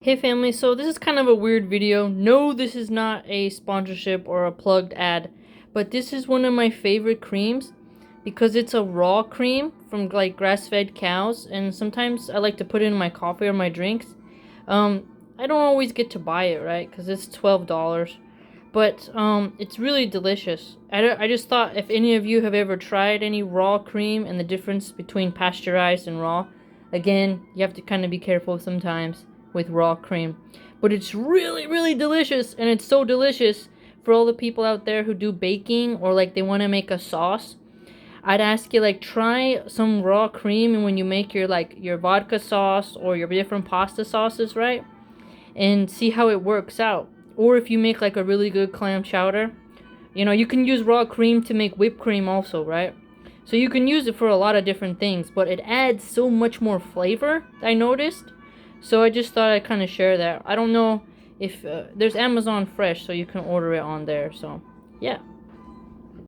Hey family, so this is kind of a weird video. No, this is not a sponsorship or a plugged ad, but this is one of my favorite creams because it's a raw cream from like grass-fed cows, and sometimes I like to put it in my coffee or my drinks. I don't always get to buy it, right? Because it's $12, but it's really delicious. I just thought if any of you have ever tried any raw cream and the difference between pasteurized and raw, again, you have to kind of be careful sometimes with raw cream, but it's really delicious, and it's so delicious for all the people out there who do baking or like they want to make a sauce. I'd ask you, like, try some raw cream and when you make your like your vodka sauce or your different pasta sauces, right? And see how it works out. Or if you make like a really good clam chowder, you know, you can use raw cream to make whipped cream also, right? So you can use it for a lot of different things, but it adds so much more flavor, I noticed. So I just thought I'd kind of share that. I don't know if there's Amazon Fresh, so you can order it on there. So yeah.